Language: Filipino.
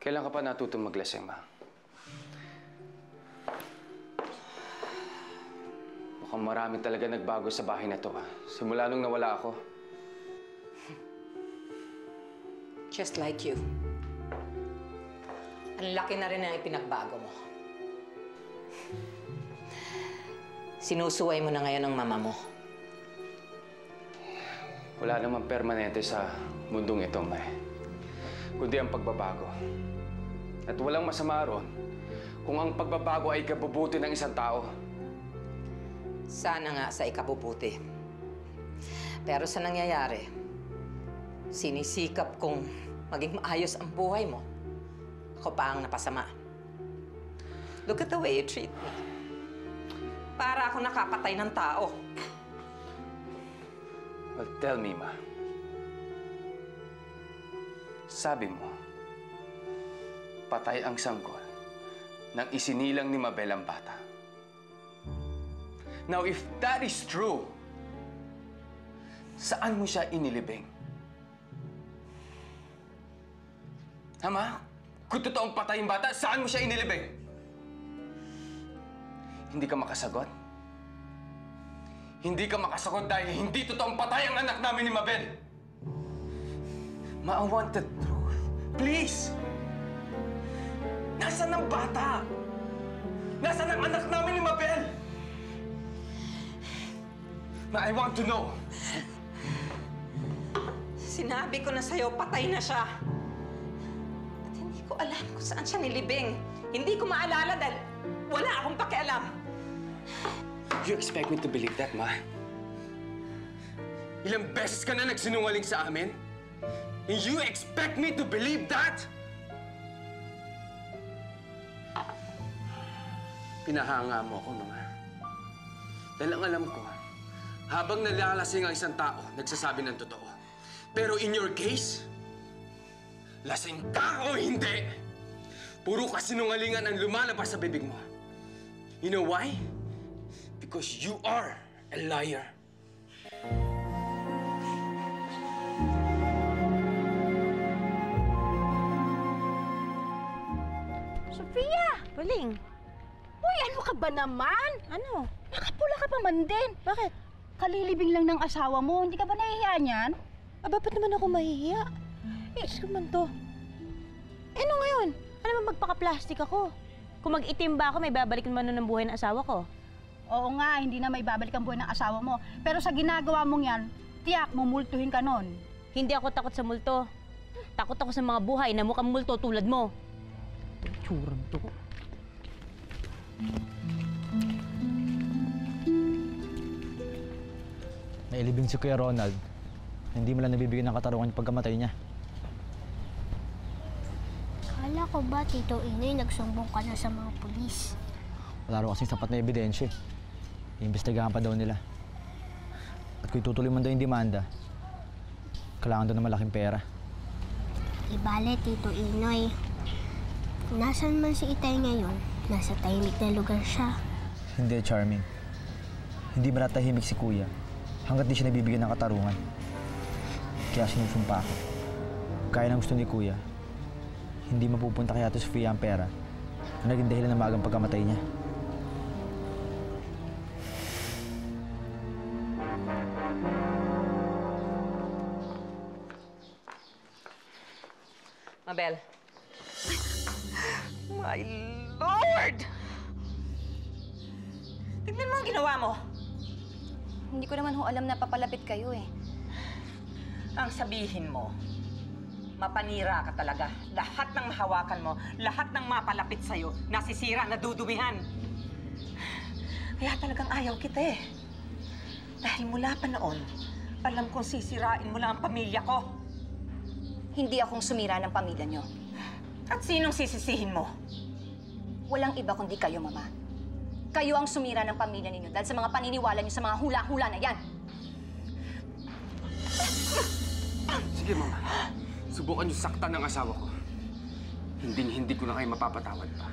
Kailan ka pa natutong maglasing, Ma? Mukhang marami talaga nagbago sa bahay na to, simula nung nawala ako. Just like you. Ang laki na rin ang ipinagbago mo. Sinusuway mo na ngayon ang mama mo. Wala namang permanente sa mundong ito, May. Kundi ang pagbabago. At walang masama ron kung ang pagbabago ay ikabubuti ng isang tao. Sana nga sa ikabubuti. Pero sa nangyayari, sinisikap kong maging maayos ang buhay mo. Ako pa ang napasama. Look at the way you treat me. Para ako nakapatay ng tao. Well, tell me, Ma. Sabi mo, patay ang sanggol nang isinilang ni Mabel ang bata. Now, if that is true, saan mo siya inilibing? Ma? Kung totoong patay ang bata, saan mo siya inilibing? Hindi ka makasagot? Hindi ka makasagot dahil hindi totoong patay ang anak namin ni Mabel. Ma, I want the truth. Please! Nasaan ang bata? Nasaan ang anak namin ni Mabel? Ma, I want to know. Sinabi ko na sa'yo, patay na siya. At hindi ko alam kung saan siya nilibing. Hindi ko maalala dahil wala akong pakialam. You expect me to believe that, Ma? Ilang beses ka na nagsinungaling sa amin? And you expect me to believe that? Pinahanga mo ako, mga. Dahil ang alam ko, habang nalalasing ang isang tao, nagsasabi ng totoo. Pero in your case, lasing ka o hindi, puro kasinungalingan ang lumalabas sa bibig mo. You know why? Because you are a liar. Sofia! Baling. Uy, ano ka ba naman? Ano? Nakapula ka pa man din. Bakit? Kalilibing lang ng asawa mo. Hindi ka ba nahihiya niyan? Aba, ba't naman ako mahihiya? Diyos ko man to. Eh, ano ngayon? Ano naman magpaka-plastic ako? Kung mag-itim ba ako, may babalik naman nun ng buhay ng asawa ko. Oo nga, hindi na may babalik ang buhay ng asawa mo. Pero sa ginagawa mong yan, tiyak, mumultuhin ka nun. Hindi ako takot sa multo. Takot ako sa mga buhay na mukhang multo tulad mo. Tsurang to. Nailibing si Kuya Ronald. Hindi mo lang nabibigyan ng katarungan yung pagkamatay niya. Kala ko ba, Tito Inoy, nagsumbong ka na sa mga pulis? Wala raw kasing sapat na ebidensya. Iimbestigahan pa daw nila. At kung itutuloy man daw yung demanda, kailangan daw ng malaking pera. Ibale, Tito Inoy. Nasaan man si Itay ngayon, nasa tahimik na lugar siya. Hindi, Charming. Hindi matatahimik si Kuya hanggat di siya nabibigyan ng katarungan. Kaya sinusumpa ako. Kaya ng gusto ni Kuya, hindi mapupunta kay Ate Sofia ang pera na naging dahilan ng magang pagkamatay niya. Mabel. My Lord! Tignan mo ang ginawa mo. Hindi ko naman ho alam na papalapit kayo eh. Ang sabihin mo, mapanira ka talaga. Lahat ng mahawakan mo, lahat ng mapalapit sa'yo, nasisira, nadudumihan. Kaya talagang ayaw kita eh. Dahil mula pa noon, alam kong sisirain mo lang ang pamilya ko. Hindi akong sumira ng pamilya niyo. At sinong sisisihin mo? Walang iba kundi kayo, Mama. Kayo ang sumira ng pamilya ninyo dahil sa mga paniniwala niyo sa mga hula-hula na yan. Sige, Mama. Subukan niyo saktan ng asawa ko. Hindi ko na kayo mapapatawad pa.